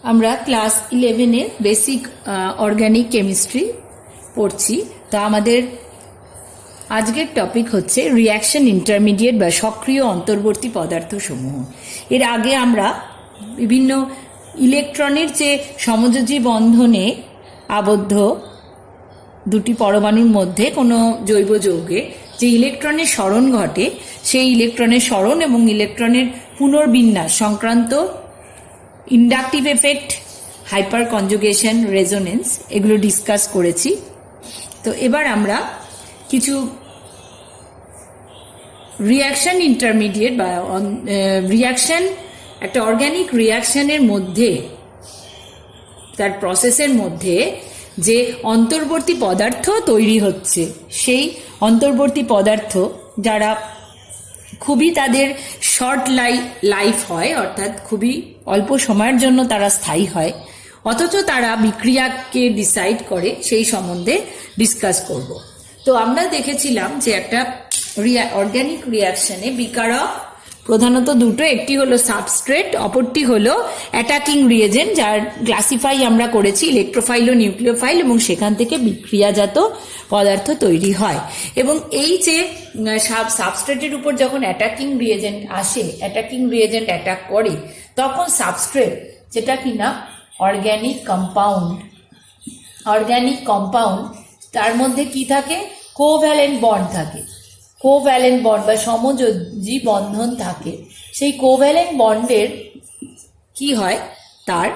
আমরা class 11-এ basic organic chemistry পড়ছি। তো আমাদের আজকের টপিক হচ্ছে রিঅ্যাকশন ইন্টারমিডিয়েট বা সক্রিয় অন্তর্বর্তী পদার্থসমূহ। এর আগে আমরা বিভিন্ন ইলেকট্রনের যে সমযোজী বন্ধনে আবদ্ধ দুটি পরমাণুর মধ্যে কোনো জৈব যৌগে যে ইলেকট্রনের সরণ ঘটে, সেই ইলেকট্রনের সরণ এবং ইলেকট্রনের পুনর্বিন্যাস সংক্রান্ত inductive effect, hyper conjugation, resonance এগুলো ডিসকাস করেছি। তো এবার আমরা কিছু রিঅ্যাকশন ইন্টারমিডিয়েট বা রিঅ্যাকশন, একটা অর্গ্যানিক রিঅ্যাকশনের মধ্যে, তার প্রসেসের মধ্যে যে অন্তর্বর্তী পদার্থ তৈরি হচ্ছে, সেই অন্তর্বর্তী পদার্থ যারা খুবই তাদের শর্ট লাইফ হয়, অর্থাৎ খুবই অল্প সময়ের জন্য তারা স্থায়ী হয়, অথচ তারা বিক্রিয়াকে ডিসাইড করে, সেই সম্বন্ধে ডিসকাস করব। তো আমরা দেখেছিলাম যে একটা অর্গ্যানিক রিঅ্যাকশনে বিকারক প্রধানত দুটো, একটি হলো সাবস্ট্রেট, অপরটি হলো অ্যাটাকিং রিয়েজেন্ট, যার ক্লাসিফাই আমরা করেছি ইলেকট্রোফাইল ও নিউক্লিওফাইল, এবং সেখান থেকে বিক্রিয়াজাত পদার্থ তৈরি হয়। এবং এই যে সাবস্ট্রেটের উপর যখন অ্যাটাকিং রিয়েজেন্ট আসে, অ্যাটাকিং রিয়েজেন্ট অ্যাটাক করে, তখন সাবস্ট্রেট, যেটা কিনা অর্গ্যানিক কম্পাউন্ড, তার মধ্যে কি থাকে? কোভ্যালেন্ট বন্ড থাকে, কোভ্যালেন্ট বন্ড বা সমযোজী বন্ধন থাকে। সেই কোভ্যালেন্ট বন্ডের কি হয়? তার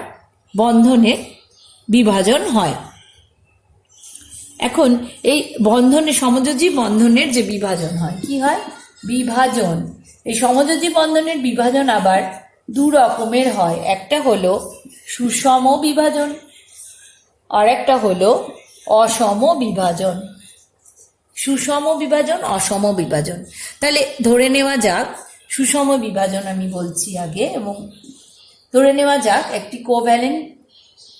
বন্ধনের বিভাজন হয়। এখন এই বন্ধনের, সমযোজী বন্ধনের যে বিভাজন হয়, কি হয়? বিভাজন। এই সমযোজী বন্ধনের বিভাজন আবার দু রকমের হয়। একটা হলো সুষম বিভাজন, আর একটা হলো অসম বিভাজন। সুষম বিভাজন, অসম বিভাজন। তাহলে ধরে নেওয়া যাক, সুষম বিভাজন আমি বলছি আগে, এবং ধরে নেওয়া যাক একটি কোভ্যালেন্ট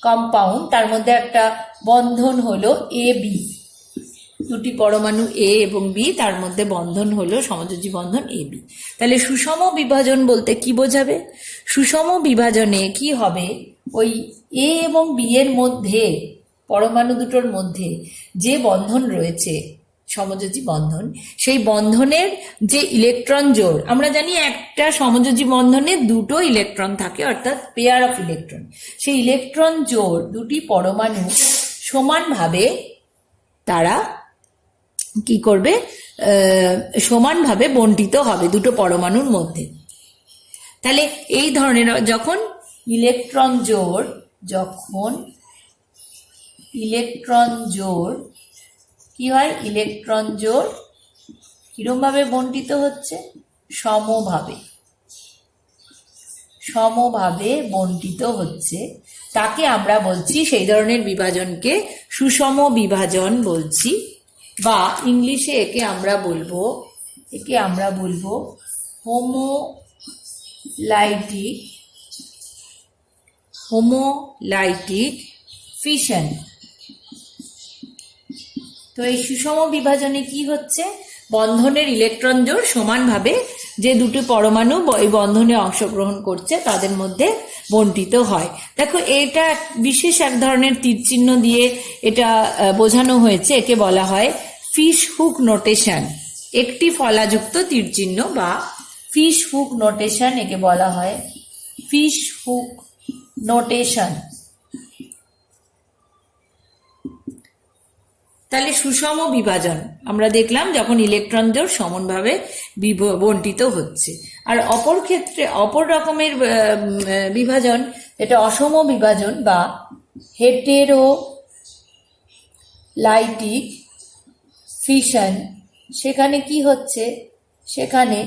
কম্পাউন্ড, তার মধ্যে একটা বন্ধন হলো এ বি, দুটি পরমাণু এ এবং বি, তার মধ্যে বন্ধন হলো সমযোজী বন্ধন এ বি। তাহলে সুষম বিভাজন বলতে কি বোঝাবে? সুষম বিভাজনে কি হবে? ওই এ এবং বি এর মধ্যে, পরমাণু দুটোর মধ্যে যে বন্ধন রয়েছে, সমযোজী বন্ধন, সেই বন্ধনের যে ইলেকট্রন জোড়, আমরা জানি একটা সমযোজী বন্ধনে দুটো ইলেকট্রন থাকে, অর্থাৎ পেয়ার অফ ইলেকট্রন। সেই ইলেকট্রন জোড় দুটি পরমাণু সমানভাবে, তারা কি করবে? সমানভাবে বণ্টিত হবে দুটো পরমাণুর মধ্যে। তাহলে এই ধরনের যখন ইলেকট্রন জোড় কি হয়? ইলেকট্রন জোড় কিরম ভাবে বণ্টিত হচ্ছে? সমভাবে বণ্টিত হচ্ছে, তাকে আমরা বলছি, সেই ধরনের বিভাজনকে সুষম বিভাজন বলছি, বা ইংলিশে একে আমরা বলবো হোমোলাইটিক ফিশন। তো এই সুষম বিভাজনে কি হচ্ছে? বন্ধনের ইলেকট্রন জোড় সমানভাবে যে দুটো পরমাণু এই বন্ধনে অংশগ্রহণ করছে, তাদের মধ্যে বণ্টিত হয়। দেখো, এটা বিশেষ এক ধরনের তীরচিহ্ন দিয়ে এটা বোঝানো হয়েছে, একে বলা হয় ফিশ হুক নোটেশন। একটি ফলাযুক্ত তীরচিহ্ন বা ফিশ হুক নোটেশন, একে বলা হয় ফিশ হুক নোটেশন। তাহলে সুষম বিভাজন আমরা দেখলাম যখন ইলেকট্রন জোড় সমানভাবে বণ্টিত হচ্ছে। আর অপর রকমের বিভাজন, এটা অসম বিভাজন বা হেটেরোলাইটিক ফিশন। সেখানে কি হচ্ছে? সেখানে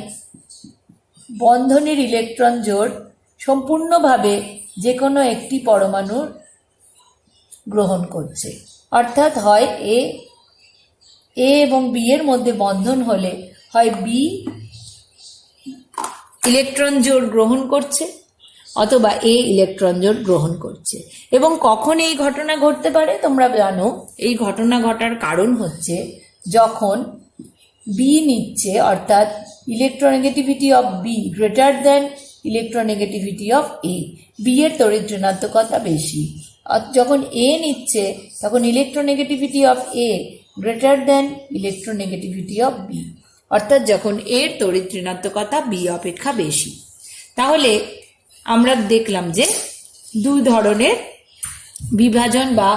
বন্ধনের ইলেকট্রন জোড় সম্পূর্ণভাবে যে কোনো একটি পরমাণুর গ্রহণ করছে, অর্থাৎ হয় এ এবং বি এর মধ্যে বন্ধন হলে হয় বি ইলেকট্রন জোড় গ্রহণ করছে, অথবা এ ইলেকট্রন জোড় গ্রহণ করছে। এবং কখন এই ঘটনা ঘটতে পারে? তোমরা জানো, এই ঘটনা ঘটার কারণ হচ্ছে যখন বি নিচ্ছে, অর্থাৎ electronegativity of B greater than electronegativity of A, B এর তড়িৎ ঋণাত্মকতা বেশি। আর যখন এ নিচ্ছে তখন electronegativity of A greater than electronegativity of B, অর্থাৎ যখন এর তড়িৎ ঋণাত্মকতা বি অপেক্ষা বেশি। তাহলে আমরা দেখলাম যে দুই ধরনের বিভাজন বা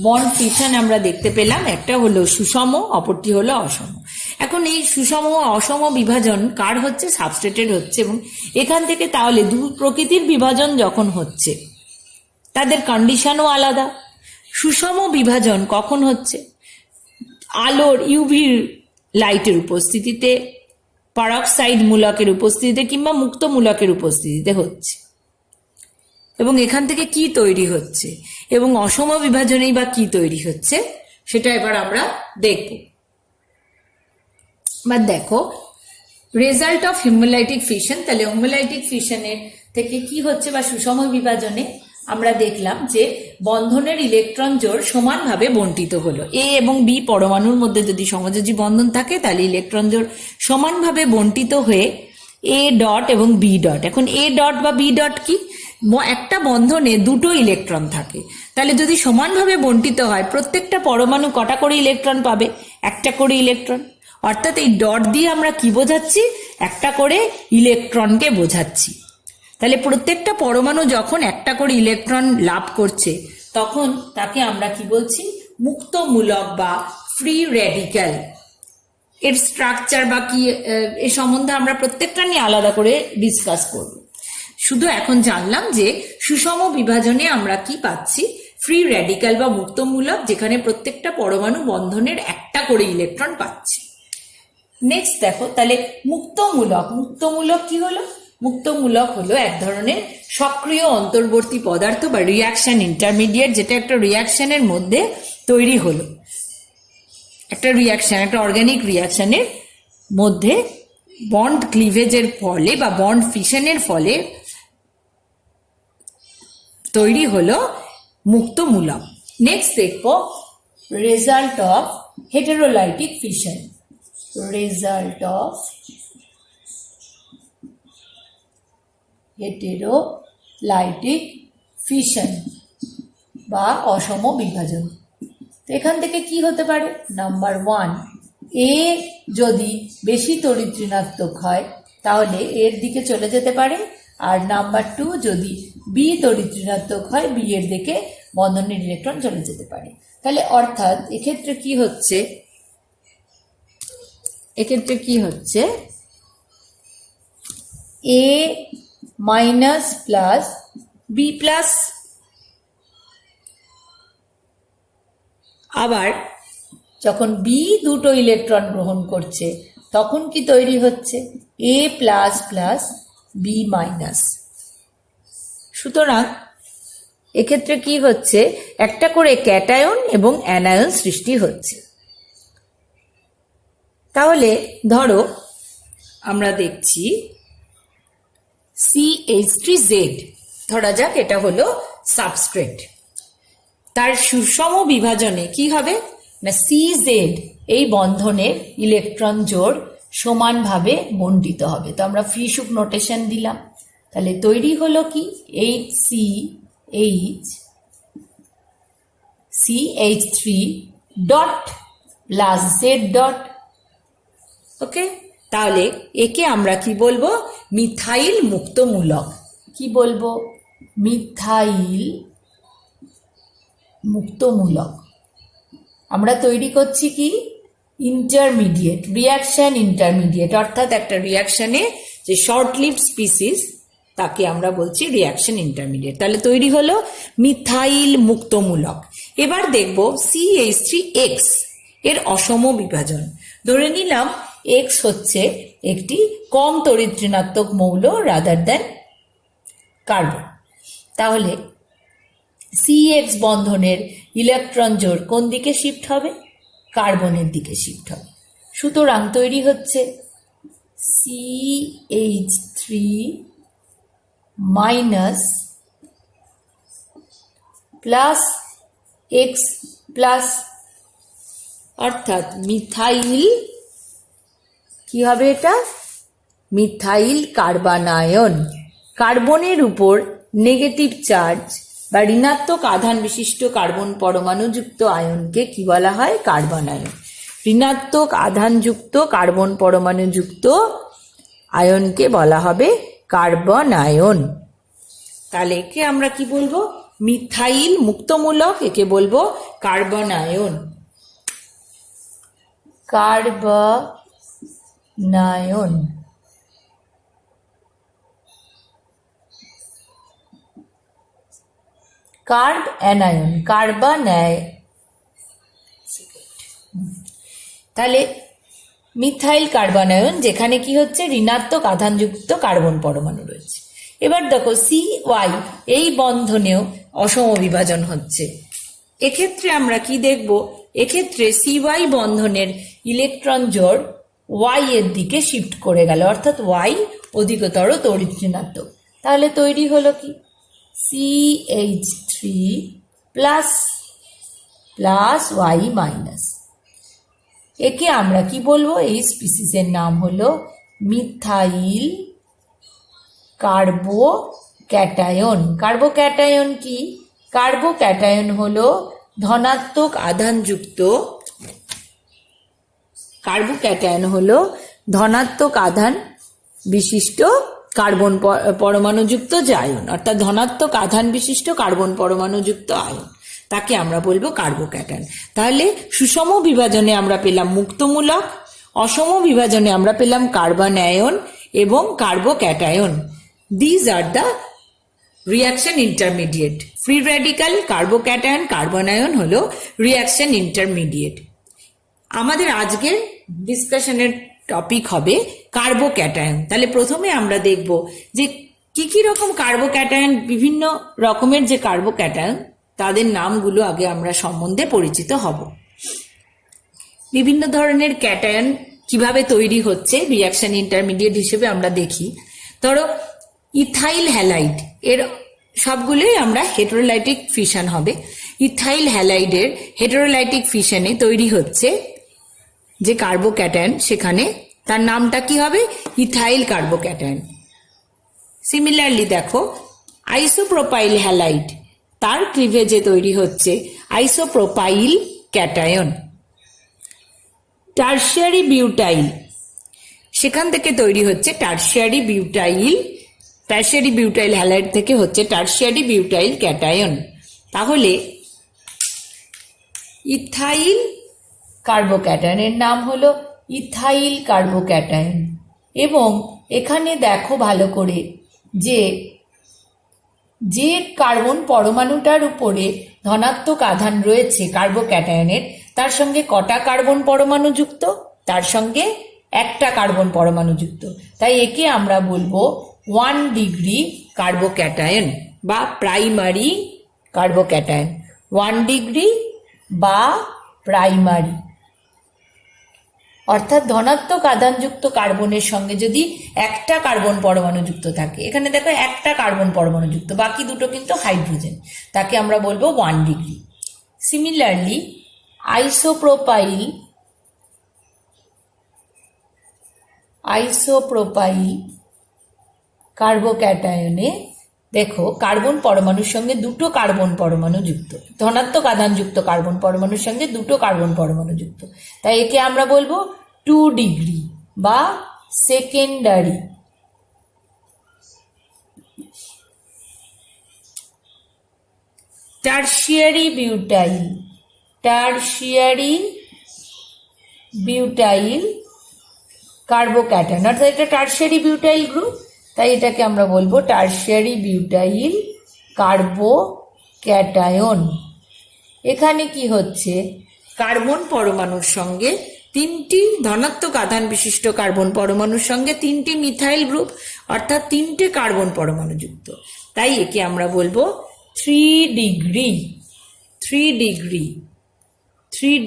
বন্ড ফিশন আমরা দেখতে পেলাম, একটা হলো সুষম, অপরটি হলো অসম। এখন এই সুষম ও অসম বিভাজন কার হচ্ছে? সাবস্ট্রেটের হচ্ছে। এবং এখান থেকে তাহলে দুই প্রকৃতির বিভাজন যখন হচ্ছে তাদের কন্ডিশনও আলাদা। সুষম বিভাজন কখন হচ্ছে? আলোর ইউভি লাইটের উপস্থিতিতে, পারক্সাইড মূলকের উপস্থিতিতে কিংবা মুক্ত মূলকের উপস্থিতিতে হচ্ছে। এবং এখান থেকে কি তৈরি হচ্ছে এবং অসম বিভাজনেই বা কি তৈরি হচ্ছে সেটা এবার আমরা দেখব। বা দেখো, রেজাল্ট অফ হিমোলাইটিক ফিশন, তাহলে হোমোলাইটিক ফিশনের থেকে কি হচ্ছে বা সুষম বিভাজনে আমরা দেখলাম যে বন্ধনের ইলেকট্রন জোড় সমানভাবে বন্টিত হলো। এ এবং বি পরমাণুর মধ্যে যদি সমযোজী বন্ধন থাকে তাহলে ইলেকট্রন জোড় সমানভাবে বন্টিত হয়ে এ ডট এবং বি ডট। এখন এ ডট বা বি ডট কি? একটা বন্ধনে দুটো ইলেকট্রন থাকে, তাহলে যদি সমানভাবে বন্টিত হয় প্রত্যেকটা পরমাণু কটা করে ইলেকট্রন পাবে? একটা করে ইলেকট্রন। অর্থাৎ এই ডট দিয়ে আমরা কি বোঝাচ্ছি? একটা করে ইলেকট্রনকে বোঝাচ্ছি। তাহলে প্রত্যেকটা পরমাণু যখন একটা করে ইলেকট্রন লাভ করছে তখন তাকে আমরা কি বলছি? মুক্ত মূলক বা ফ্রি রেডিক্যাল। এর স্ট্রাকচার বা কি এ সম্বন্ধে আমরা প্রত্যেকটা নিয়ে আলাদা করে ডিসকাস করব। শুধু এখন জানলাম যে সুষম বিভাজনে আমরা কি পাচ্ছি? ফ্রি রেডিক্যাল বা মুক্তমূলক, যেখানে প্রত্যেকটা পরমাণু বন্ধনের একটা করে ইলেকট্রন পাচ্ছে। নেক্সট দেখো, তাহলে মুক্তমূলক। মুক্তমূলক কি হলো? মুক্তমূলক হলো এক ধরনের সক্রিয় অন্তর্বর্তী পদার্থ বা রিয়াকশন ইন্টারমিডিয়েট, যেটা একটা রিয়াকশনের মধ্যে তৈরি হলো। একটা রিয়াকশন, একটা অর্গানিক রিয়াকশনের মধ্যে বন্ড ক্লিভেজের ফলে বা বন্ড ফিশনের ফলে তৈরি হলো মুক্তমূলক। নেক্সট দেখো, result of heterolytic fission. Result of heterolytic fission বা অসম বিভাজন। তো এখান থেকে কি হতে পারে? নাম্বার 1, এ যদি বেশি তড়িৎ ঋণাত্মক হয় তাহলে এর দিকে চলে যেতে পারে, আর নাম্বার 2 যদি বি তড়িৎ ঋণাত্মক হয় বি এর দিকে বন্ধনের ইলেকট্রন চলে যেতে পারে। তাহলে অর্থাৎ এক্ষেত্রে কি হচ্ছে? এ মাইনাস প্লাস বি প্লাস। আবার যখন বি দুটো ইলেকট্রন গ্রহণ করছে তখন কি তৈরি হচ্ছে? এ প্লাস প্লাস বি মাইনাস। সুতরাং এক্ষেত্রে কি হচ্ছে? একটা করে ক্যাটায়ন এবং অ্যানায়ন সৃষ্টি হচ্ছে। তাহলে ধরো আমরা দেখছি CH3Z, ধরা যাক এটা হলো সাবস্ট্রেট। তার সুষম বিভাজনে কি হবে না, CZ এই বন্ধনের ইলেকট্রন জোড় সমানভাবে বন্টিত হবে। তো আমরা ফ্রি সুপ নোটেশন দিলাম। তাহলে তৈরি হলো কি? CH3 dot plus Z dot. Okay, তাহলে একে আমরা কি বলবো? মিথাইল মুক্তমূলক। কি বলবো? মিথাইল মুক্তমূলক। আমরা তৈরি করছি কি? ইন্টারমিডিয়েট, রিয়াকশন ইন্টারমিডিয়েট, অর্থাৎ একটা রিয়াকশনে যে শর্ট লিভড স্পিসিস তাকে আমরা বলছি রিয়াকশন ইন্টারমিডিয়েট। তাহলে তৈরি হলো মিথাইল মুক্তমূলক। এবার দেখব CH3X এর অসম বিভাজন। ধরে নিলাম X হচ্ছে একটি কম তড়িৎ ঋণাত্মক মৌল রাদার দেন কার্বন। তাহলে CX বন্ধনের ইলেকট্রন জোড় কোন দিকে শিফট হবে? কার্বনের দিকে শিফট হবে। সুতরাং তৈরি হচ্ছে CH3 minus plus X plus, অর্থাৎ মিথাইল কি হবে? এটা মিথাইল কার্বানায়ন। কার্বনের উপর নেগেটিভ চার্জ বা ঋণাত্মক আধান বিশিষ্ট কার্বন পরমাণুযুক্ত আয়নকে কি বলা হয়? Carbon ion. ঋণাত্মক আধানযুক্ত কার্বন পরমাণুযুক্ত আয়নকে বলা হবে কার্বন আয়ন। তাহলে একে আমরা কি বলবো? মিথাইল মুক্তমূলক, একে বলবো carbanion. Carbanion. Carbanion, carbanion. তাহলে মিথাইল কার্বনায়ন, যেখানে কি হচ্ছে? ঋণাত্মক আধানযুক্ত কার্বন পরমাণু রয়েছে। এবার দেখো CY এই বন্ধনেও অসম বিভাজন হচ্ছে। এক্ষেত্রে আমরা কি দেখব? এক্ষেত্রে CY বন্ধনের ইলেকট্রন জোড় Y এর দিকে শিফট করে গেল, অর্থাৎ Y অধিকতর তড়িৎ ঋণাত্মক। তাহলে তৈরি হলো কি? CH3 plus Y minus. একে আমরা কি বলবো? এই স্পিসিসের নাম হলো মিথাইল কার্বোক্যাটায়ন। কার্বোক্যাটায়ন কি? কার্বোক্যাটায়ন হলো ধনাত্মক আধানযুক্ত, কার্বোক্যাটায়ন হলো ধনাত্মক আধান বিশিষ্ট কার্বন পরমাণুযুক্ত যে আয়ন, অর্থাৎ ধনাত্মক আধান বিশিষ্ট কার্বন পরমাণুযুক্ত আয়ন, তাকে আমরা বলবো কার্বোক্যাটায়ন। তাহলে সুষম বিভাজনে আমরা পেলাম মুক্তমূলক, অসম বিভাজনে আমরা পেলাম কার্বন আয়ন এবং carbocation. These are the reaction intermediate. Free radical, carbocation, carbon ion হলো রিঅ্যাকশন ইন্টারমিডিয়েট। আমাদের আজকের ডিসকাশনের টপিক হবে কার্বোক্যাটায়ন। তাহলে প্রথমে আমরা দেখব যে কি কি রকম কার্বোক্যাটায়ন, বিভিন্ন রকমের যে কার্বোক্যাটায়ন তাদের নামগুলো আগে আমরা সম্বন্ধে পরিচিত হব। বিভিন্ন ধরনের ক্যাটায়ন কিভাবে তৈরি হচ্ছে রিঅ্যাকশন ইন্টারমিডিয়েট হিসেবে আমরা দেখি। ধরো ইথাইল হ্যালাইড, এর সবগুলোই আমরা হেটেরোলাইটিক ফিশন হবে। ইথাইল হ্যালাইডের হেটেরোলাইটিক ফিশনে তৈরি হচ্ছে যে কার্বোক্যাটায়ন, সেখানে তার নামটা কি হবে? Ethyl carbocation. সিমিলারলি দেখো আইসোপ্রোপাইল হ্যালাইড, তার ক্লিভেজে তৈরি হচ্ছে আইসোপ্রোপাইল ক্যাটায়ন। টারশিয়ারি বিউটাইল, সেখান থেকে তৈরি হচ্ছে tertiary butyl. Tertiary butyl halide থেকে হচ্ছে টারশিয়ারি বিউটাইল ক্যাটায়ন। তাহলে ইথাইল কার্বোক্যাটায়নের নাম হলো ইথাইল কার্বোক্যাটায়ন। এবং এখানে দেখো ভালো করে যে যে কার্বন পরমাণুটার উপরে ধনাত্মক আধান রয়েছে কার্বোক্যাটায়নের, তার সঙ্গে কটা কার্বন পরমাণু যুক্ত? তার সঙ্গে একটা কার্বন পরমাণু যুক্ত। তাই একে আমরা বলবো 1 ডিগ্রি কার্বোক্যাটায়ন বা প্রাইমারি কার্বোক্যাটায়ন। 1 ডিগ্রি বা প্রাইমারি, অর্থাৎ ধনাত্মক আধানযুক্ত কার্বনের সঙ্গে যদি একটা কার্বন পরমাণু যুক্ত থাকে, এখানে দেখো একটা কার্বন পরমাণু যুক্ত, বাকি দুটো কিন্তু হাইড্রোজেন, তাকে আমরা বলবো 1 ডিগ্রি। সিমিলারলি আইসোপ্রোপাইল কার্বোক্যাটায়নে দেখো কার্বন পরমাণুর সঙ্গে দুটো কার্বন পরমাণু যুক্ত, ধনাত্মক আধানযুক্ত কার্বন পরমাণুর সঙ্গে দুটো কার্বন পরমাণু যুক্ত, তাই একে আমরা বলবো 2 ডিগ্রি বা সেকেন্ডারি। টারশিয়ারি বিউটাইল কার্বোক্যাটায়ন, অর্থাৎ এটা টারশিয়ারি বিউটাইল গ্রুপ, তাই এটাকে আমরা বলবো টারশিয়ারি বিউটাইল কার্বোক্যাটায়ন। এখানে কি হচ্ছে? কার্বন পরমাণুর সঙ্গে 3টি ধনাত্মক আধান বিশিষ্ট কার্বন পরমাণুর সঙ্গে 3টি মিথাইল গ্রুপ, অর্থাৎ 3টে কার্বন পরমাণু যুক্ত, তাই একে আমরা বলবো 3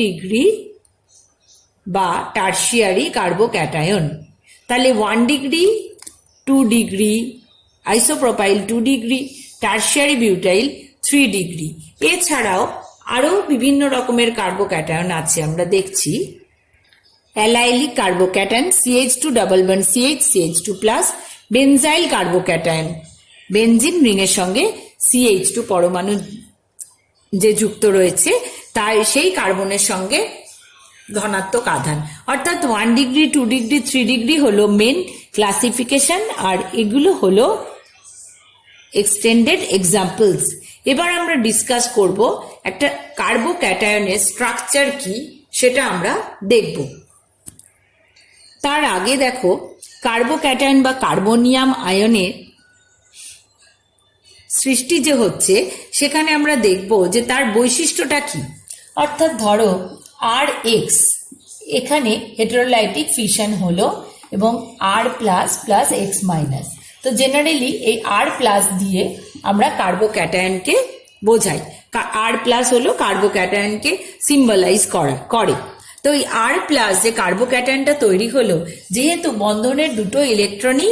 ডিগ্রি বা টারশিয়ারি কার্বোক্যাটায়ন। তাহলে 1 degree, 2 degree, isopropyl 2 degree, tertiary butyl 3 degree. এছাড়াও আরও বিভিন্ন রকমের কার্বোক্যাটায়ন আছে, আমরা দেখছি। Allylic carbocation CH2 double bond CH, CH2 plus, benzyl carbocation benzene রিংয়ের সঙ্গে CH2 পরমাণু যে যুক্ত রয়েছে তাই সেই কার্বনের সঙ্গে ধনাত্মক আধান, অর্থাৎ 1 ডিগ্রি 2 ডিগ্রি 3 ডিগ্রি হলো মেন ক্লাসিফিকেশন, আর এগুলো হলো এক্সটেন্ডেড এক্সাম্পলস। এবার আমরা ডিসকাস করব একটা কার্বোক্যাটায়নের স্ট্রাকচার কি সেটা আমরা দেখব। তার আগে দেখো, কার্বোক্যাটায়ন বা কার্বনিয়াম আয়নের সৃষ্টি যে হচ্ছে সেখানে আমরা দেখব যে তার বৈশিষ্ট্যটা কি। অর্থাৎ ধরো RH, এখানে হেটেরোলাইটিক ফিশন হলো এবং R plus plus X minus. তো জেনারেলি এই R প্লাস দিয়ে আমরা কার্বোক্যাটায়নকে বোঝাই। R প্লাস হলো কার্বোক্যাটায়নকে সিম্বলাইজ করে। তো এই R প্লাস যে কার্বোক্যাটায়নটা তৈরি হলো, যেহেতু বন্ধনের দুটো ইলেকট্রনই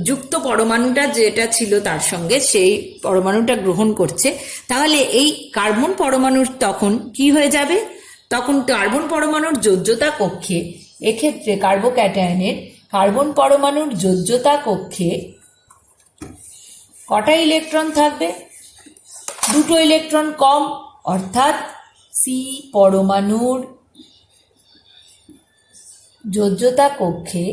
যুক্ত পরমাণুটা যেটা ছিল তার সঙ্গে সেই পরমাণুটা গ্রহণ করছে, তাহলে এই কার্বন পরমাণুর তখন কি হয়ে যাবে? তখন কার্বন পরমাণুর যোজ্যতা কক্ষে, এক্ষেত্রে কার্বোক্যাটায়নের কার্বন পরমাণুর যোজ্যতা কক্ষে কটা ইলেকট্রন থাকবে? দুটো ইলেকট্রন কম, অর্থাৎ C পরমাণুর যোজ্যতা কক্ষে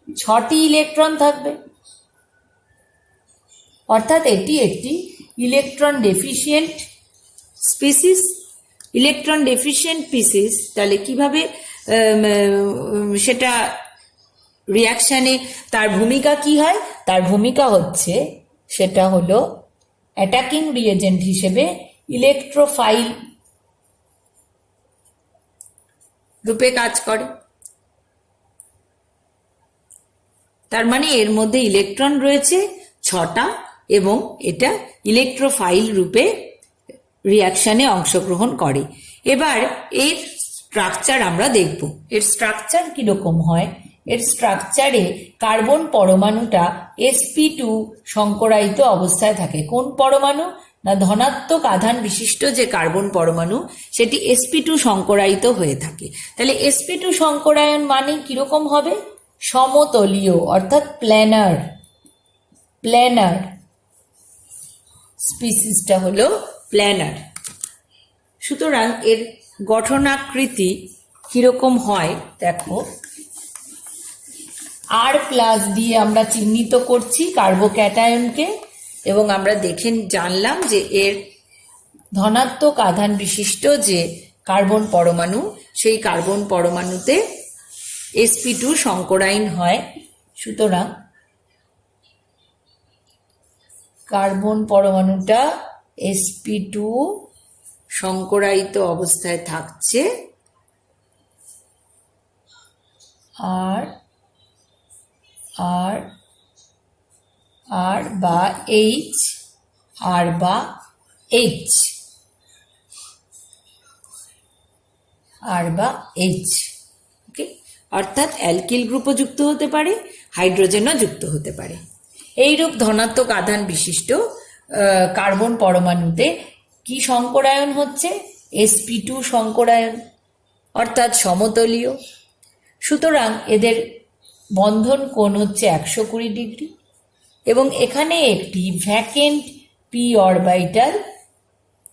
6টি ইলেকট্রন থাকবে, অর্থাৎ এটি একটি ইলেকট্রন ডেফিশিয়েন্ট স্পিসিস। ইলেকট্রন ডেফিশিয়েন্ট স্পিসিস, তাহলে কিভাবে সেটা রিয়াকশানে তার ভূমিকা কি হয়? তার ভূমিকা হচ্ছে, সেটা হলো অ্যাটাকিং রিয়েজেন্ট হিসেবে ইলেকট্রোফাইল রূপে কাজ করে। তার মানে এর মধ্যে ইলেকট্রন রয়েছে 6টা এবং এটা ইলেকট্রোফাইল রূপে রিয়াকশানে অংশগ্রহণ করে। এবার এর স্ট্রাকচার আমরা দেখব। এর স্ট্রাকচার কিরকম হয়? এর স্ট্রাকচারে কার্বন পরমাণুটা sp2 সংকরায়িত অবস্থায় থাকে। কোন পরমাণু? না, ধনাত্মক আধান বিশিষ্ট যে কার্বন পরমাণু সেটি sp2 সংকরায়িত হয়ে থাকে। তাহলে sp2 সংকরায়ন মানে কিরকম হবে? সমতলীয়, অর্থাৎ প্ল্যানার স্পিসিসটা হলো প্ল্যানার। সুতরাং এর গঠনাকৃতি কিরকম হয় দেখো। R প্লাস দিয়ে আমরা চিহ্নিত করছি কার্বোক্যাটায়নকে এবং আমরা দেখে জানলাম যে এর ধনাত্মক আধান বিশিষ্ট যে কার্বন পরমাণু, সেই কার্বন পরমাণুতে sp2 সংকরায়ন হয়। সুতরাং কার্বন পরমাণুটা sp2 সংকরায়িত অবস্থায় থাকছে আর বা H, R বা H, ওকে, অর্থাৎ অ্যালকিল গ্রুপও যুক্ত হতে পারে, হাইড্রোজেনও যুক্ত হতে পারে। এইরূপ ধনাত্মক আধান বিশিষ্ট কার্বন পরমাণুতে কি সংকরায়ন হচ্ছে? sp2 সংকরায়ন, অর্থাৎ সমতলীয়। সুতরাং এদের বন্ধন কোণ হচ্ছে 120 ডিগ্রি এবং এখানে একটি ভ্যাকেন্ট p অরবিটাল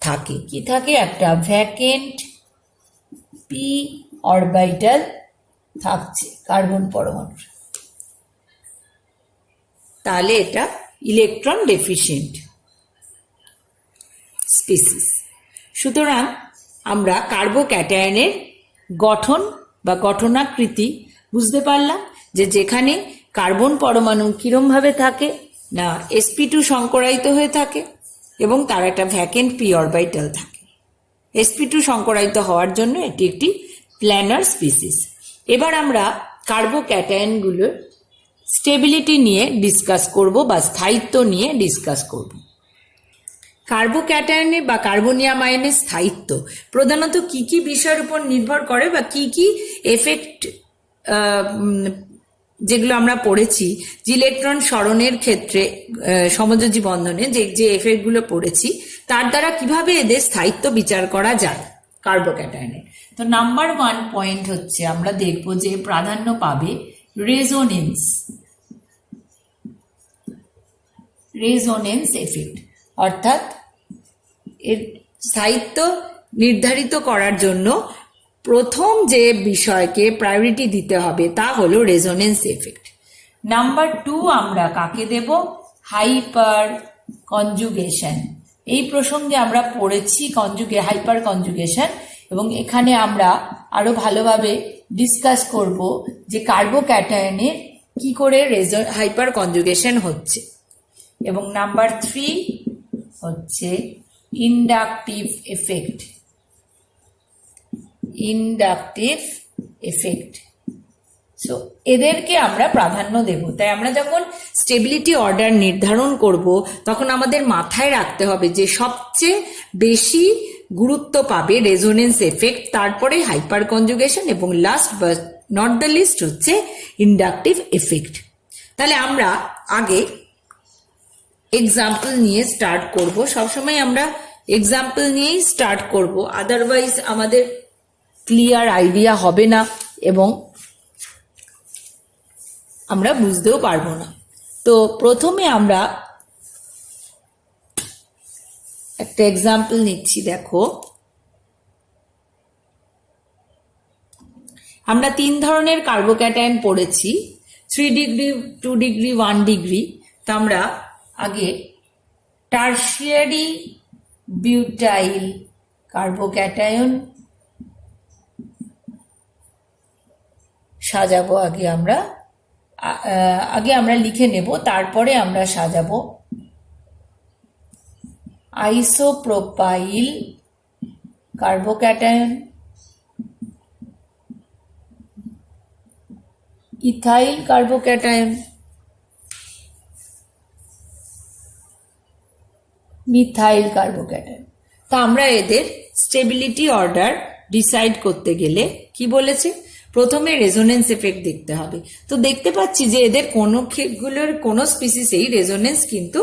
থাকে। কি থাকে? একটা ভ্যাকেন্ট p অরবিটাল থাকছে কার্বন পরমাণুর। তাহলে এটা ইলেকট্রন ডেফিশিয়েন্ট স্পিসিস। সুতরাং আমরা কার্বোক্যাটায়নের গঠন বা গঠনাকৃতি বুঝতে পারলাম যে যেখানে কার্বন পরমাণু কিরমভাবে থাকে না sp2 সংকরায়িত হয়ে থাকে এবং তার একটা ভ্যাকেন্ট p অরবিটাল থাকে। sp2 সংকরায়িত হওয়ার জন্য এটি একটি প্ল্যানার স্পিসিস। এবার আমরা কার্বোক্যাটায়নগুলোর স্টেবিলিটি নিয়ে ডিসকাস করব বা স্থায়িত্ব নিয়ে ডিসকাস করব। কার্বোক্যাটায়নে বা কার্বনিয়াম আয়নের স্থায়িত্ব প্রধানত কি কি বিষয়ের উপর নির্ভর করে বা কি কি এফেক্ট যেগুলো আমরা পড়েছি, যে ইলেকট্রন সরণের ক্ষেত্রে সমযোজী বন্ধনে যে এফেক্টগুলো পড়েছি তার দ্বারা কিভাবে এদের স্থায়িত্ব বিচার করা যায় কার্বোক্যাটায়নের। তো নাম্বার 1 পয়েন্ট হচ্ছে আমরা দেখব যে প্রাধান্য পাবে রেজোনেন্স এফেক্ট, অর্থাৎ এর স্থায়িত্ব নির্ধারিত করার জন্য প্রথম যে বিষয়কে প্রায়োরিটি দিতে হবে তা হলো রেজোনেন্স এফেক্ট। নাম্বার 2 আমরা কাকে দেব? Hyper conjugation. এই প্রসঙ্গে আমরা পড়েছি হাইপার কনজুগেশন, এবং এখানে আমরা আরো ভালোভাবে ডিসকাস করব যে কার্বোক্যাটায়নের কি করে হাইপার কনজুগেশন হচ্ছে। এবং নাম্বার 3 হচ্ছে ইন্ডাকটিভ এফেক্ট। সো এদেরকে আমরা প্রাধান্য দেব। তাই আমরা যখন স্টেবিলিটি অর্ডার নির্ধারণ করব তখন আমাদের মাথায় রাখতে হবে যে সবচেয়ে বেশি গুরুত্ব পাবে রেজোনেন্স এফেক্ট, তারপরে হাইপার কনজুগেশন, এবং last but not the least হচ্ছে ইন্ডাকটিভ এফেক্ট। তাহলে আমরা আগে এক্সাম্পল নিয়ে স্টার্ট করব। সবসময় আমরা এক্সাম্পল নিয়েই স্টার্ট করব, আদারওয়াইজ আমাদের ক্লিয়ার আইডিয়া হবে না এবং আমরা বুঝতেও পারবো না। তো প্রথমে আমরা একটা এক্সাম্পল নিচ্ছি। দেখো, আমরা 3 ধরনের কার্বোক্যাটায়ন পড়েছি, 3 ডিগ্রি, 2 ডিগ্রি, 1 ডিগ্রি। তো আমরা আগে টারশিয়ারি বিউটাইল কার্বোক্যাটায়ন সাজাবো। আগে আমরা লিখে নেব, তারপরে আমরা সাজাবো। Isopropyl carbocation, ethyl carbocation, methyl carbocation. তা আমরা এদের স্টেবিলিটি অর্ডার ডিসাইড করতে গেলে কি বলেছে? প্রথমে রেজোনেন্স এফেক্ট দেখতে হবে। তো দেখতে পাচ্ছি যে এদের কোনো স্পিসিসেই রেজোনেন্স কিন্তু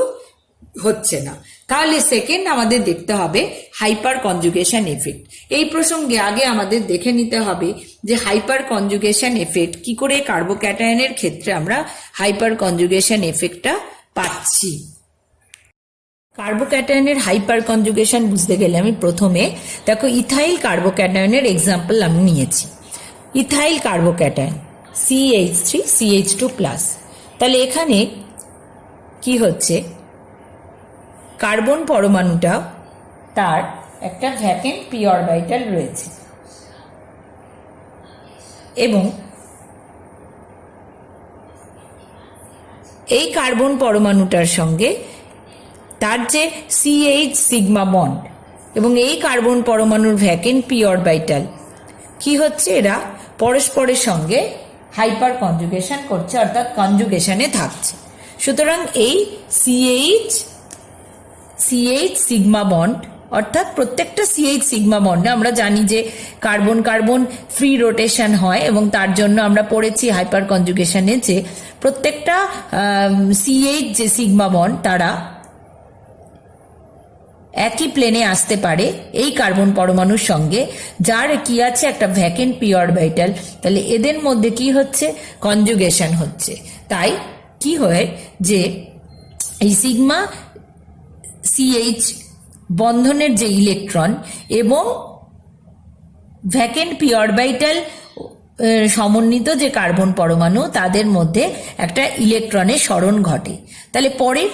হচ্ছে না। তাহলে সেকেন্ড আমাদের দেখতে হবে হাইপার কনজুগেশন এফেক্ট। এই প্রসঙ্গে আগে আমাদের দেখে নিতে হবে যে হাইপার কনজুগেশন এফেক্ট কি করে কার্বোক্যাটায়নের ক্ষেত্রে আমরা হাইপার কনজুগেশন এফেক্টটা পাচ্ছি। কার্বোক্যাটায়নের হাইপার কনজুগেশন বুঝতে গেলে আমি প্রথমে দেখো ইথাইল কার্বোক্যাটায়নের এক্সাম্পল আমি নিয়েছি। Ethyl carbocation CH3 CH2+। তাহলে এখানে কি হচ্ছে? কার্বন পরমাণুটা তার একটা ভ্যাকেন্ট পি অরবিটাল রয়েছে, এবং এই কার্বন পরমাণুটার সঙ্গে তার যে CH সিগমা বন্ড এবং এই কার্বন পরমাণুর ভ্যাকেন্ট পি অরবিটাল কি হচ্ছে? এরা পরস্পরের সঙ্গে হাইপার কনজুগেশন করছে, অর্থাৎ কনজুগেশনে থাকছে। সুতরাং এই CH সিগমা বন্ড, অর্থাৎ প্রত্যেকটা CH সিগমা বন্ডে আমরা জানি যে কার্বন কার্বন ফ্রি রোটেশন হয়, এবং তার জন্য আমরা পড়েছি হাইপার কনজুগেশনে যে প্রত্যেকটা CH যে সিগমা বন্ড তারা একই প্লেনে আসতে পারে এই কার্বন পরমাণুর সঙ্গে, যার কি আছে একটা ভ্যাকেন্ট পি অরবিটাল। তাহলে এদের মধ্যে কি হচ্ছে? কনজুগেশন হচ্ছে। তাই কি হয় যে এই সিগমা CH বন্ধনের যে ইলেকট্রন এবং ভ্যাকেন্ট পি অরবিটাল সমন্বিত যে কার্বন পরমাণু তাদের মধ্যে একটা ইলেকট্রনের সরণ ঘটে। তাহলে পরে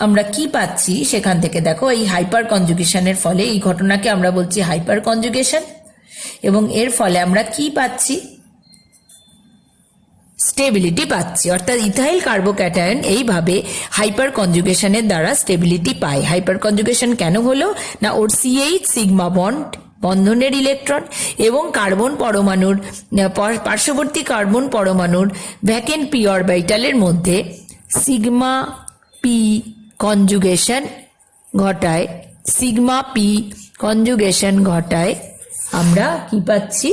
আমরা কি পাচ্ছি সেখান থেকে দেখো, এই হাইপার কনজুগেশনের ফলে এই ঘটনাকে আমরা বলছি হাইপার কনজুগেশন, এবং এর ফলে আমরা কি পাচ্ছি? স্টেবিলিটি পাচ্ছি। অর্থাৎ ইথাইল কার্বোক্যাটায়ন এইভাবে হাইপার কনজুগেশনের দ্বারা স্টেবিলিটি পায়। হাইপার কনজুগেশন কেন হলো? না ওর CH সিগমা বন্ধনের ইলেকট্রন এবং কার্বন পরমাণুর পার্শ্ববর্তী কার্বন পরমাণুর ভ্যাকেন্ট পি অরবিটালের মধ্যে সিগমা পি কনজুগেশন ঘটায়। আমরা কি পাচ্ছি?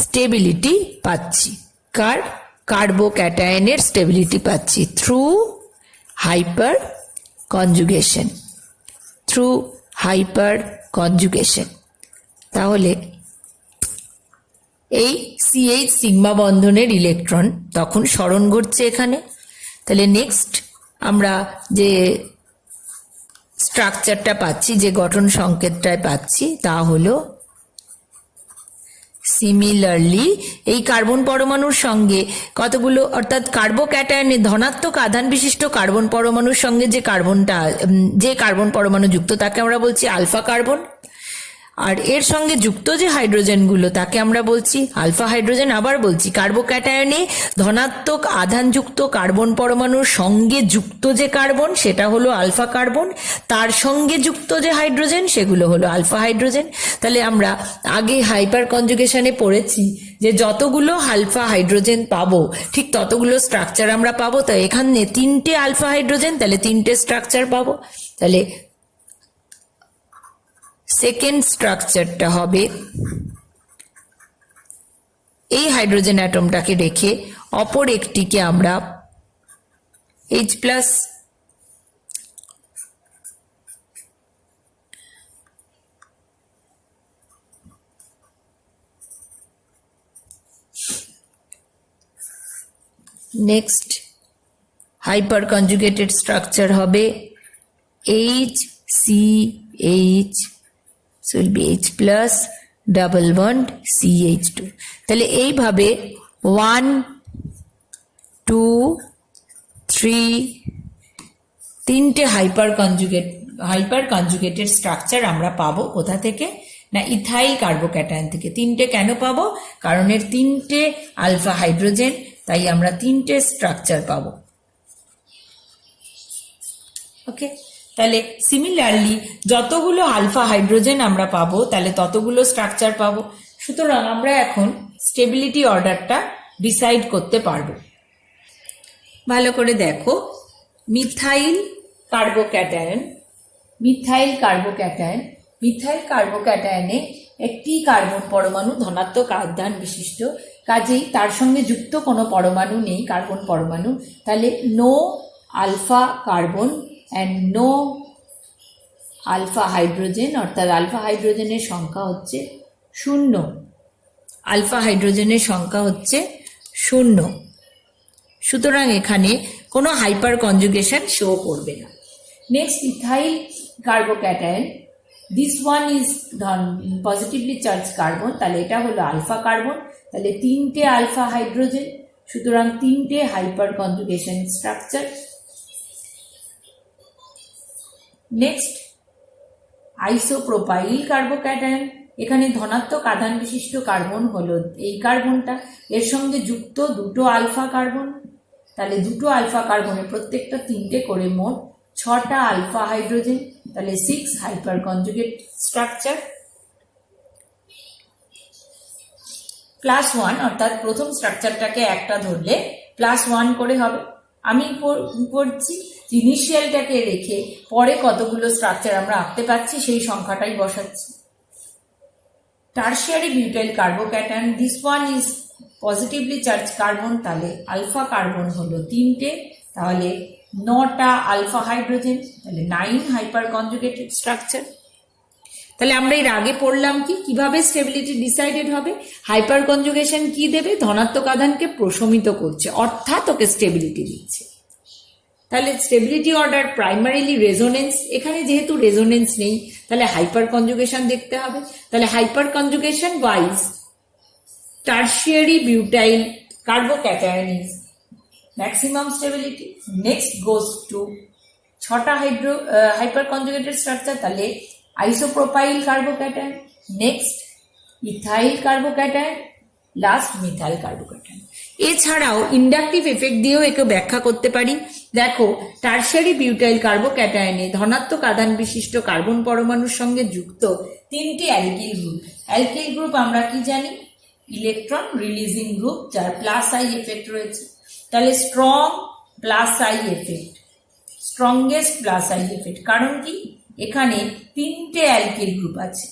স্টেবিলিটি পাচ্ছি। কার্বোক্যাটায়নের স্টেবিলিটি পাচ্ছি থ্রু হাইপার কনজুগেশন। তাহলে এই CH সিগমা বন্ধনের ইলেকট্রন তখন সরণ ঘটছে এখানে। তাহলে নেক্সট আমরা যে স্ট্রাকচারটা পাচ্ছি, যে গঠন সংকেতটায় পাচ্ছি, তা হলো সিমিলারলি এই কার্বন পরমাণুর সঙ্গে কতগুলো, অর্থাৎ কার্বোক্যাটায়নে ধনাত্মক আধান বিশিষ্ট কার্বন পরমাণুর সঙ্গে যে কার্বন পরমাণু যুক্ত তাকে আমরা বলছি আলফা কার্বন, আর এর সঙ্গে যুক্ত যে হাইড্রোজেনগুলো তাকে আমরা বলছি আলফা হাইড্রোজেন। আবার বলছি, কার্বোক্যাটায়নে ধনাত্মক আধানযুক্ত কার্বন পরমাণুর সঙ্গে যুক্ত যে কার্বন সেটা হলো আলফা কার্বন, তার সঙ্গে যুক্ত যে হাইড্রোজেন সেগুলো হলো আলফা হাইড্রোজেন। তাহলে আমরা আগে হাইপার কনজুগেশনে পড়েছি যে যতগুলো আলফা হাইড্রোজেন পাবো ঠিক ততগুলো স্ট্রাকচার আমরা পাবো। তো এখানে 3টে আলফা হাইড্রোজেন, তাহলে 3টে স্ট্রাকচার পাবো। তাহলে সেকেন্ড স্ট্রাকচারটা হবে এই হাইড্রোজেন অ্যাটমটাকে রেখে অপর একটিকে আমরা H+, next hyper conjugated structure হবে HCH, so will be H+, double bond CH2। তাহলে এইভাবে 1, 2, 3 তিনটে হাইপার কনজুগেটেড স্ট্রাকচার আমরা পাবো। কোথা থেকে? না, ইথাইল কার্বোক্যাটায়ন থেকে। 3টে কেন পাবো? কারণ এর 3টে আলফা হাইড্রোজেন, তাই আমরা 3টে স্ট্রাকচার পাবো। ওকে, তাহলে সিমিলারলি যতগুলো আলফা হাইড্রোজেন আমরা পাবো তাহলে ততগুলো স্ট্রাকচার পাবো। সুতরাং আমরা এখন স্টেবিলিটি অর্ডারটা ডিসাইড করতে পারবো। ভালো করে দেখো, মিথাইল কার্বোক্যাটায়নে একটি কার্বন পরমাণু ধনাত্মক আধান বিশিষ্ট, কাজেই তার সঙ্গে যুক্ত কোনো পরমাণু নেই, কার্বন পরমাণু। তাহলে no alpha carbon and no alpha hydrogen, অর্থাৎ আলফা হাইড্রোজেনের সংখ্যা হচ্ছে 0। আলফা হাইড্রোজেনের সংখ্যা হচ্ছে 0। সুতরাং এখানে কোনো হাইপার কনজুগেশন শো করবে না। Next, ethyl carbocation, this one is positively charge carbon, তাহলে এটা হলো আলফা কার্বন, তাহলে 3টে আলফা হাইড্রোজেন, সুতরাং 3টে hyper conjugation structure. Next, isopropyl carbocation, এখানে ধনাত্মক আধান বিশিষ্ট কার্বন হলো এই কার্বনটা, এর সঙ্গে যুক্ত 2টো আলফা কার্বন, তাহলে 2টো আলফা কার্বনের প্রত্যেকটা 3টে করে মোট 6টা আলফা হাইড্রোজেন, তাহলে 6 হাইপার কনজুগেট স্ট্রাকচার। +1, অর্থাৎ প্রথম স্ট্রাকচারটাকে একটা ধরলে +1 করে হবে। আমি করছি ইনিশিয়ালটাকে রেখে পরে কতগুলো স্ট্রাকচার আমরা আঁকতে পারছি সেই সংখ্যাটাই বসাচ্ছি। Tertiary butyl carbocation, this one is positively charge carbon, তাহলে আলফা কার্বন হলো 3টে, তাহলে 9টা আলফা হাইড্রোজেন, তাহলে 9 হাইপার কনজুগেটেড স্ট্রাকচার। তাহলে আমরা এর আগে পড়লাম কিভাবে স্টেবিলিটি ডিসাইডেড হবে। হাইপার কনজুগেশন কি দেবে? ধনাত্মক আধানকে প্রশমিত করছে, অর্থাৎ ওকে স্টেবিলিটি দিচ্ছে। তাহলে স্টেবিলিটি অর্ডার প্রাইমারিলি রেজোনেন্স, এখানে যেহেতু রেজোনেন্স নেই তাহলে হাইপার কনজুগেশন দেখতে হবে। তাহলে hyperconjugation wise tertiary butyl carbocation is maximum stability. Next goes to 6টা হাইপার কনজুগেটেড স্ট্রাকচার, তাহলে isopropyl carbocation, next ethyl carbocation, last methyl carbocation. এছাড়াও ইন্ডাকটিভ এফেক্ট দিয়েও একে ব্যাখ্যা করতে পারি। দেখো, টারশিয়ারি বিউটাইল কার্বোক্যাটায়নে ধনাত্মক আধান বিশিষ্ট কার্বন পরমাণুর সঙ্গে যুক্ত 3টি অ্যালকিল গ্রুপ। অ্যালকিল গ্রুপ আমরা কি জানি? ইলেকট্রন রিলিজিং গ্রুপ, যার +I এফেক্ট রয়েছে। তাহলে strong +I effect, strongest +I effect. কারণ কি? এখানে 3টে অ্যালকিল গ্রুপ আছে।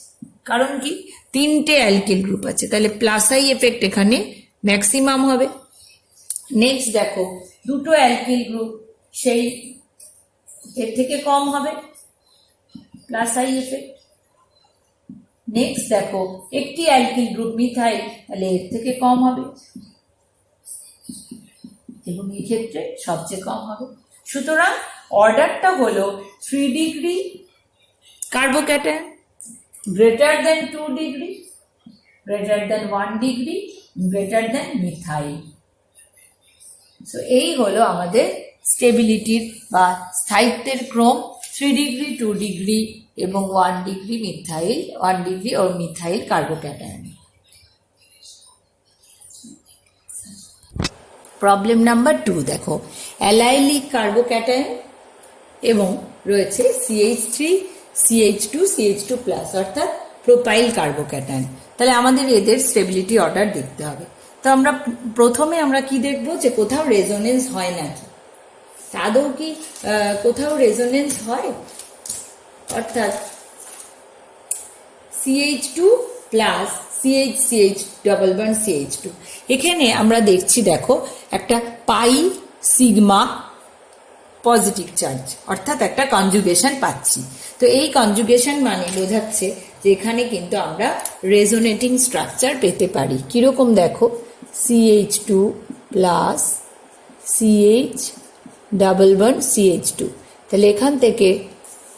কারণ কি? 3টে অ্যালকিল গ্রুপ আছে, তাহলে +I এফেক্ট এখানে ম্যাক্সিমাম হবে। নেক্সট দেখো, 2টো অ্যালকিল গ্রুপ, সেই এর থেকে কম হবে +I এফেক্ট। নেক্সট দেখো একটি অ্যালকিল গ্রুপ মিথাইল, তাহলে এর থেকে কম হবে এবং এই ক্ষেত্রে সবচেয়ে কম হবে। সুতরাং অর্ডারটা হলো 3 degree carbocation, greater than 2 degree, greater than 1 degree, greater than methyl. So এই হলো আমাদের স্টেবিলিটির বা স্থায়িত্বের ক্রম, 3 ডিগ্রি, 2 ডিগ্রি এবং 1 ডিগ্রি মিথাইল, 1 ডিগ্রি ও মিথাইল কার্বোক্যাটায়ন। প্রবলেম নাম্বার 2 দেখো, অ্যালাইলিক কার্বোক্যাটায়ন এবং রয়েছে CH3, CH2, CH2 প্লাস অর্থাৎ প্রোপাইল কার্বোক্যাটায়ন। তাহলে আমাদের এদের স্টেবিলিটি অর্ডার দেখতে হবে। তো আমরা প্রথমে আমরা কি দেখব, যে কোথাও রেজোনেন্স হয় নাকি, আদৌ কি কোথাও রেজোনেন্স হয়, অর্থাৎ CH2 plus CH double bond CH2, এখানে আমরা দেখছি দেখো একটা পাই সিগমা পজিটিভ চার্জ, অর্থাৎ একটা কনজুগেশন পাচ্ছি। তো এই কনজুগেশন মানে বোঝাচ্ছে যে এখানে কিন্তু আমরা রেজোনেটিং স্ট্রাকচার পেতে পারি। কিরকম দেখো, CH2 plus CH double bond CH2, তাহলে এখান থেকে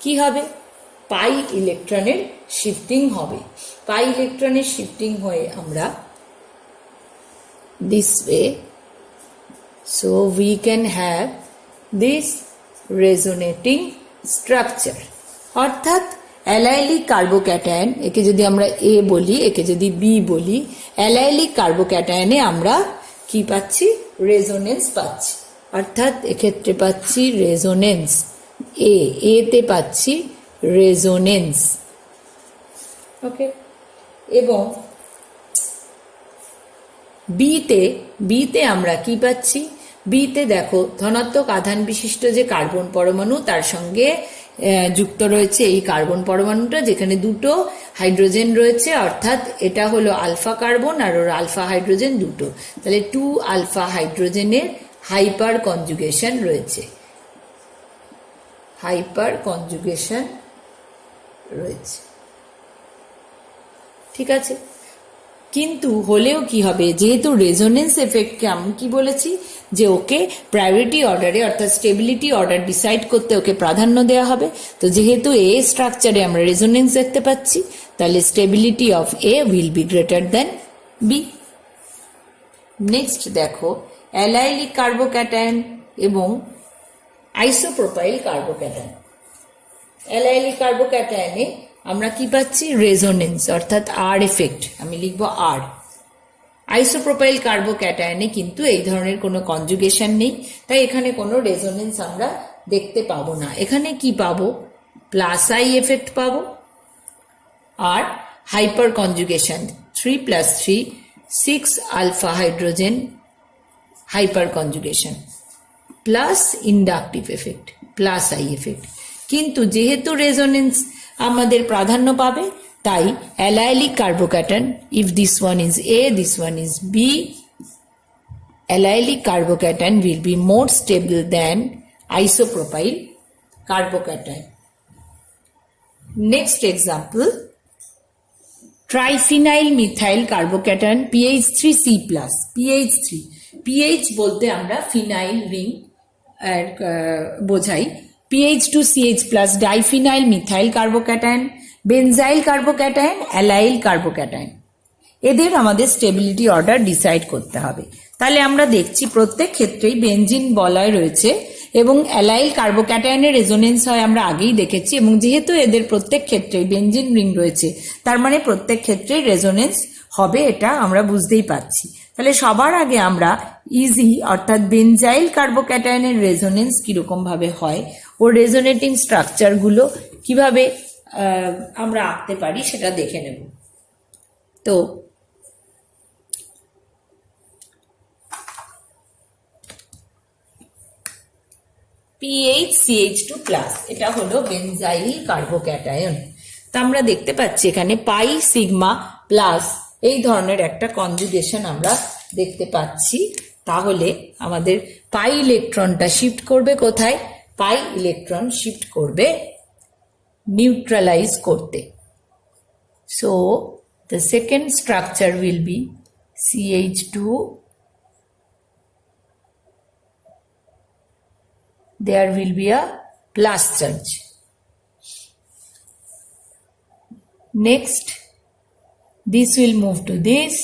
কি হবে, পাই ইলেকট্রনের শিফটিং হবে। পাই ইলেকট্রনের শিফটিং হয়ে আমরা this way, so we can have this resonating structure, অর্থাৎ অ্যালাইলিক কার্বোক্যাটায়ন, একে যদি আমরা A বলি, একে যদি B বলি, অ্যালাইলিক কার্বোক্যাটায়নে আমরা কি পাচ্ছি, রেজোনেন্স পাচ্ছি, অর্থাৎ এক্ষেত্রে পাচ্ছি রেজোনেন্স A তে পাচ্ছি রেজোনেন্স, ওকে। এবং বিতে আমরা কি পাচ্ছি, বিতে দেখো ধনাত্মক আধান বিশিষ্ট যে কার্বন পরমাণু, তার সঙ্গে যুক্ত রয়েছে এই কার্বন পরমাণুটা, যেখানে দুটো হাইড্রোজেন রয়েছে, অর্থাৎ এটা হলো আলফা কার্বন আর ওর আলফা হাইড্রোজেন দুটো, তাহলে 2 আলফা হাইড্রোজেনের হাইপার কনজুগেশন রয়েছে, হাইপার কনজুগেশন রয়েছে, ঠিক আছে। কিন্তু হলেও কি হবে, যেহেতু রেজোনেন্স এফেক্টকে আমি কি বলেছি, যে ওকে প্রায়োরিটি অর্ডারে অর্থাৎ স্টেবিলিটি অর্ডার ডিসাইড করতে ওকে প্রাধান্য দেওয়া হবে। তো যেহেতু এ স্ট্রাকচারে আমরা রেজোনেন্স দেখতে পাচ্ছি, তাহলে stability of A will be greater than B. Next দেখো, অ্যালাইলিক কার্বোক্যাটায়ন এবং আইসোপ্রোপাইল কার্বোক্যাটায়ন। অ্যালাইলিক কার্বোক্যাটায়নে আমরা কি পাচ্ছি, রেজোনেন্স অর্থাৎ আর এফেক্ট, আমি লিখবো আর। আইসোপ্রোপাইল কার্বোক্যাটায়নে কিন্তু এই ধরনের কোনো কনজুগেশন নেই, তাই এখানে কোনো রেজোনেন্স আমরা দেখতে পাবো না। এখানে কি পাবো, প্লাস আই এফেক্ট পাবো আর hyperconjugation 3 + 3 6 alpha hydrogen hyperconjugation plus inductive effect plus I effect. কিন্তু যেহেতু রেজোনেন্স আমাদের প্রাধান্য পাবে, তাই allylic carbocation, if this one is A, this one is B, allylic carbocation will be more stable than isopropyl carbocation. Next example, triphenyl methyl carbocation PH3C+, PH3, PH বলতে আমরা phenyl ring বোঝাই, PH2CH+ diphenyl methyl carbocation, benzyl carbocation, allyl carbocation, এদের আমাদের stability order decide করতে হবে। তাহলে আমরা দেখছি প্রত্যেক ক্ষেত্রেই বেনজিন বলয় রয়েছে এবং অ্যালাইল কার্বোক্যাটায়নের রেজোনেন্স হয় আমরা আগেই দেখেছি, এবং যেহেতু এদের প্রত্যেক ক্ষেত্রেই বেনজিন রিং রয়েছে, তার মানে প্রত্যেক ক্ষেত্রেই রেজোনেন্স হবে, এটা আমরা বুঝতেই পারছি। তাহলে সবার আগে আমরা ইজি অর্থাৎ বেনজাইল কার্বোক্যাটায়নের রেজোনেন্স কিরকম ভাবে হয় ও রেজোনেটিং স্ট্রাকচারগুলো কিভাবে আমরা আঁকতে পারি সেটা দেখে নেব। তো PHCH2+, এটা হলো বেনজাইল কার্বোক্যাটায়ন। তা আমরা দেখতে পাচ্ছি এখানে পাই সিগমা প্লাস এই ধরনের একটা কনজুগেশন আমরা দেখতে পাচ্ছি। তাহলে আমাদের পাই ইলেকট্রনটা শিফট করবে কোথায়, পাই ইলেকট্রন শিফট করবে নিউট্রালাইজ করতে। So the second structure will be CH2. There will be a plus charge. Next, this will move to this.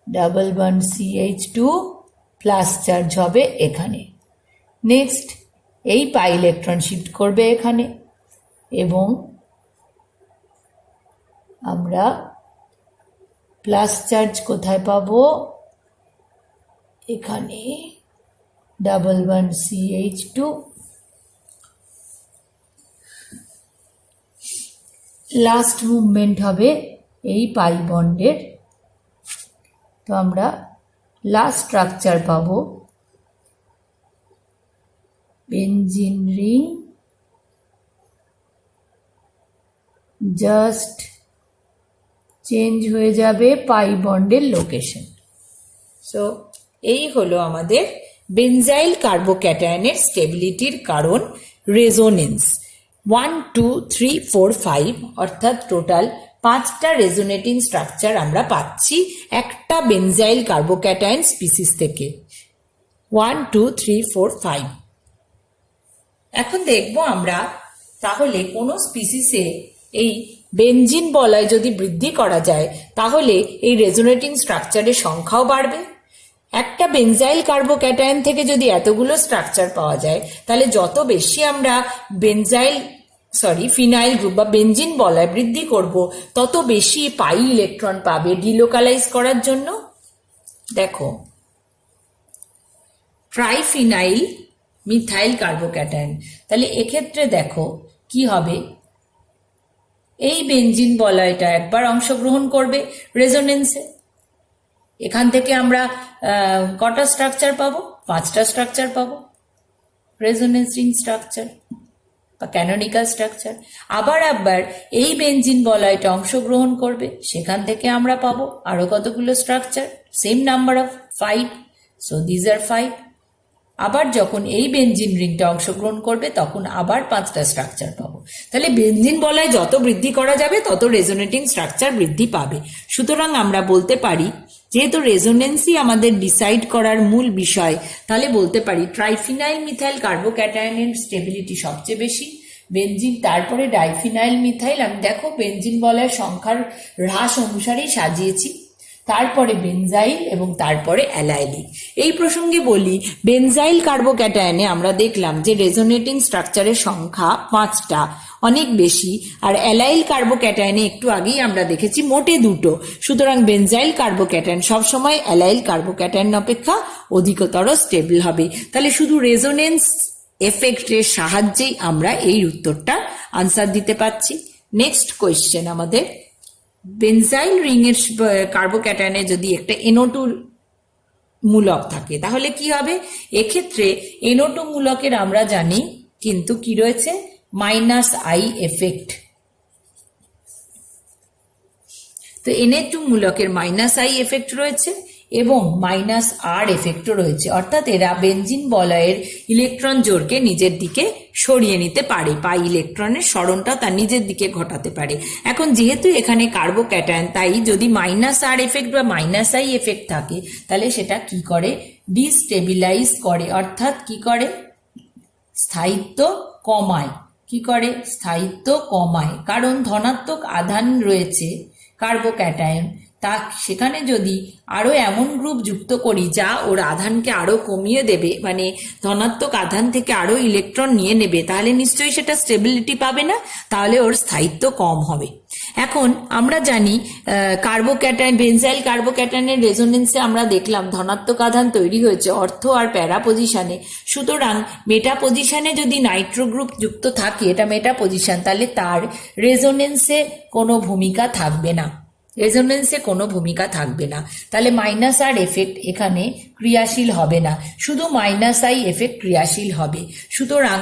Double bond CH2 plus charge হবে এখানে। নেক্সট এই পাই ইলেকট্রন শিফট করবে এখানে এবং আমরা plus charge কোথায় পাবো? এখানে double bond CH2 last movement হবে এই পাই বন্ডের। তো আমরা লাস্ট স্ট্রাকচার পাবো বেনজিন রিং, জাস্ট চেঞ্জ হয়ে যাবে পাই বন্ডের লোকেশন। সো এই হলো আমাদের বেনজাইল কার্বোক্যাটায়নের স্টেবিলিটির কারণ রেজোনেন্স। 1 2 3 4 5 অর্থাৎ টোটাল 5টা রেজোনেটিং স্ট্রাকচার আমরা পাচ্ছি একটা বেনজাইল কার্বোক্যাটায়ন স্পিসিস থেকে। 1 2 3 4 5। এখন দেখবো আমরা তাহলে কোনো স্পিসিসে এই বেনজিন বলয় যদি বৃদ্ধি করা যায় তাহলে এই রেজোনেটিং গ্রুপের সংখ্যাও বাড়বে। একটা বেনজাইল কার্বোক্যাটায়ন থেকে যদি এতগুলো স্ট্রাকচার পাওয়া যায় তাহলে যত বেশি আমরা ফিনাইল গ্রুপ বা বেনজিন বলয় বৃদ্ধি করব তত বেশি পাই ইলেকট্রন পাবে ডিলোকালাইজ করার জন্য। দেখো ট্রাইফিনাইল মিথাইল কার্বোক্যাটায়ন, তাহলে এক্ষেত্রে দেখো কি হবে, এই বেনজিন বলয়টা একবার অংশগ্রহণ করবে রেজোনেন্সে। এখান থেকে আমরা কটা স্ট্রাকচার পাবো? 5টা স্ট্রাকচার পাবো রেজোনেন্স রিং স্ট্রাকচার বা ক্যানোনিক্যাল স্ট্রাকচার। আবার এই বেনজিন বলয়টা অংশগ্রহণ করবে, সেখান থেকে আমরা পাবো আরো কতগুলো structure, same number of 5। So these are 5। আবার যখন এই বেনজিন রিংটা অংশগ্রহণ করবে তখন আবার 5টা স্ট্রাকচার পাবো। তাহলে বেনজিন বলয় যত বৃদ্ধি করা যাবে তত রেজোনেটিং স্ট্রাকচার বৃদ্ধি পাবে। সুতরাং আমরা বলতে পারি যেহেতু রেজোনেন্সই আমাদের ডিসাইড করার মূল বিষয়, তাহলে বলতে পারি ট্রাইফিনাইল মিথাইল কার্বোক্যাটায়নের স্টেবিলিটি সবচেয়ে বেশি, বেনজিন, তারপরে ডাইফিনাইল মিথাইল। আমি দেখো বেনজিন বলয়ের সংখ্যার হ্রাস অনুসারেই সাজিয়েছি, তারপরে বেনজাইল এবং তারপরে অ্যালাইলিক। এই প্রসঙ্গে বলি বেনজাইল কার্বোক্যাটায়নে আমরা দেখলাম যে রেজোনেটিং স্ট্রাকচারের সংখ্যা 5টা, অনেক বেশি। আর অ্যালাইল কার্বোক্যাটায়নে একটু আগেই আমরা দেখেছি মোটে 2টো। সুতরাং বেনজাইল কার্বোক্যাটায়ন সবসময় অ্যালাইল কার্বোক্যাটায়ন অপেক্ষা অধিকতর স্টেবল হবে। তাহলে শুধু রেজোনেন্স এফেক্টের সাহায্যেই আমরা এই উত্তরটা আনসার দিতে পারছি। নেক্সট কোয়েশ্চেন আমাদের, বেনজাইল রিং এর কার্বোক্যাটায়নে যদি একটা NO2 মূলক থাকে তাহলে কি হবে? এক্ষেত্রে NO2 মূলকের আমরা জানি কিন্তু কি রয়েছে, -I এফেক্ট। তো NA2 মূলকের -I এফেক্ট রয়েছে এবং -R এফেক্টও রয়েছে, অর্থাৎ এরা বেনজিন বলয়ের ইলেকট্রন জোড়কে নিজের দিকে সরিয়ে নিতে পারে, পাই ইলেকট্রনের সরণটা তার নিজের দিকে ঘটাতে পারে। এখন যেহেতু এখানে কার্বোক্যাটায়ন, তাই যদি -R এফেক্ট বা -I এফেক্ট থাকে তাহলে সেটা কি করে, ডিস্টেবিলাইজ করে, অর্থাৎ কি করে, স্থায়িত্ব কমায়। কি করে? স্থায়িত্ব কমায়, কারণ ধনাত্মক আধান রয়েছে কার্বোক্যাটায়ন, তা সেখানে যদি আরো এমন গ্রুপ যুক্ত করি যা ওর আধানকে আরো কমিয়ে দেবে, মানে ধনাত্মক আধান থেকে আরো ইলেকট্রন নিয়ে নেবে, তাহলে নিশ্চয়ই সেটা স্টেবিলিটি পাবে না, তাহলে ওর স্থায়িত্ব কম হবে। এখন আমরা জানি কার্বোক্যাটায়ন, বেনজাইল কার্বোক্যাটায়নের রেজোনেন্সে আমরা দেখলাম ধনাত্মক আধান তৈরি হয়েছে অর্থ আর প্যারা পজিশনে। সুতরাং মেটা পজিশনে যদি নাইট্রো গ্রুপ যুক্ত থাকে, এটা মেটা পজিশন, তাহলে তার রেজোনেন্সে কোনো ভূমিকা থাকবে না, রেজোনেন্সে কোনো ভূমিকা থাকবে না। তাহলে -R এফেক্ট এখানে ক্রিয়াশীল হবে না, শুধু -I এফেক্ট ক্রিয়াশীল হবে। সুতরাং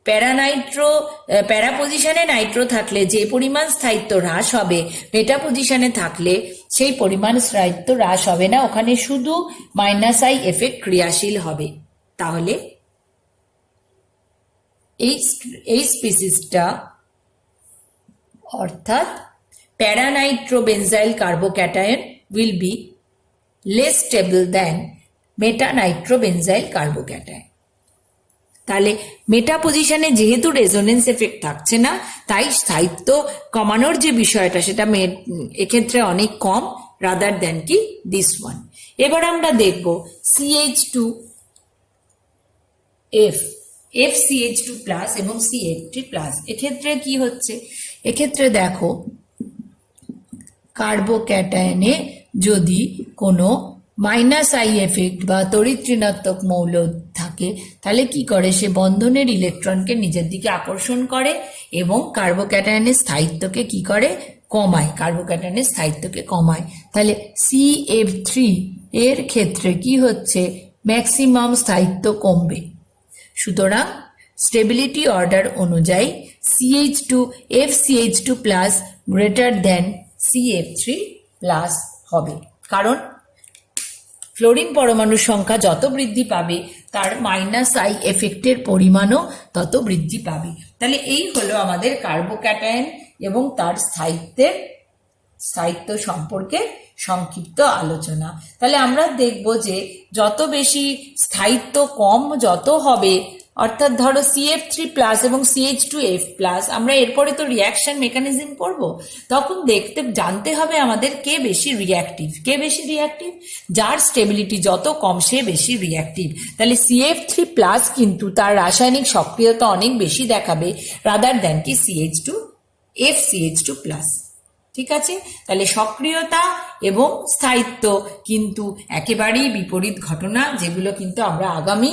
প্যারা পজিশনে নাইট্রো থাকলে যে পরিমাণ স্থায়িত্ব হ্রাস হবে, মেটা পজিশনে থাকলে সেই পরিমাণ স্থায়িত্ব হ্রাস হবে না, ওখানে শুধু -I এফেক্ট ক্রিয়াশীল হবে। তাহলে এই স্পিসিসটা অর্থাৎ paranitrobenzyl carbocation will be less stable than metanitrobenzyl carbocation. তাহলে মেটা পজিশনে যেহেতু রেজোনেন্স এফেক্ট থাকছে না, তাই স্থায়িত্ব কমানোর যে বিষয়টা সেটা এক্ষেত্রে অনেক কম রাদার দ্যান কি দিস ওয়ান। এবার আমরা দেখব CH2F FCH2 প্লাস এবং CH3 প্লাস। এক্ষেত্রে কি হচ্ছে, এক্ষেত্রে দেখো কার্বোক্যাটায়নে যদি কোনো মাইনাস আই এফেক্ট বা তড়িৎ ঋণাত্মক মৌল থাকে, তাহলে কি করে, সে বন্ধনের ইলেকট্রনকে নিজের দিকে আকর্ষণ করে এবং কার্বোক্যাটায়নের স্থায়িত্বকে কি করে, কমায়, কার্বোক্যাটায়নের স্থায়িত্বকে কমায়। তাহলে CF3 এর ক্ষেত্রে কি হচ্ছে, ম্যাক্সিমাম স্থায়িত্ব কমবে। সুতরাং স্টেবিলিটি অর্ডার অনুযায়ী CH2 FCH2 plus greater than CF3 plus হবে, কারণ ফ্লোরিন পরমাণুর সংখ্যা যত বৃদ্ধি পাবে তার মাইনাস আই এফেক্টের পরিমাণও তত বৃদ্ধি পাবে। তাহলে এই হলো আমাদের কার্বোক্যাটায়ন এবং তার স্থায়িত্ব সম্পর্কে সংক্ষিপ্ত আলোচনা। তাহলে আমরা দেখব যে যত বেশি স্থায়িত্ব কম যত হবে, অর্থাৎ ধরো CF3 প্লাস এবং CH2F প্লাস, আমরা এরপরে তো রিয়াকশন মেকানিজম পড়ব, তখন জানতে হবে আমাদের কে বেশি রিয়াক্টিভ। যার স্টেবিলিটি যত কম সে বেশি রিয়াক্টিভ। তাহলে CF3 প্লাস কিন্তু তার রাসায়নিক সক্রিয়তা অনেক বেশি দেখাবে রাদার দ্যান কি FCH2 প্লাস। ঠিক আছে, তাহলে সক্রিয়তা এবং স্থায়িত্ব কিন্তু একেবারেই বিপরীত ঘটনা, যেগুলো কিন্তু আমরা আগামী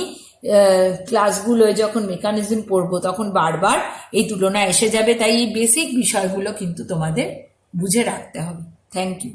ক্লাসগুলোয় যখন মেকানিজম পড়বো তখন বারবার এই তুলনা এসে যাবে। তাই এই বেসিক বিষয়গুলো কিন্তু তোমাদের বুঝে রাখতে হবে। Thank you.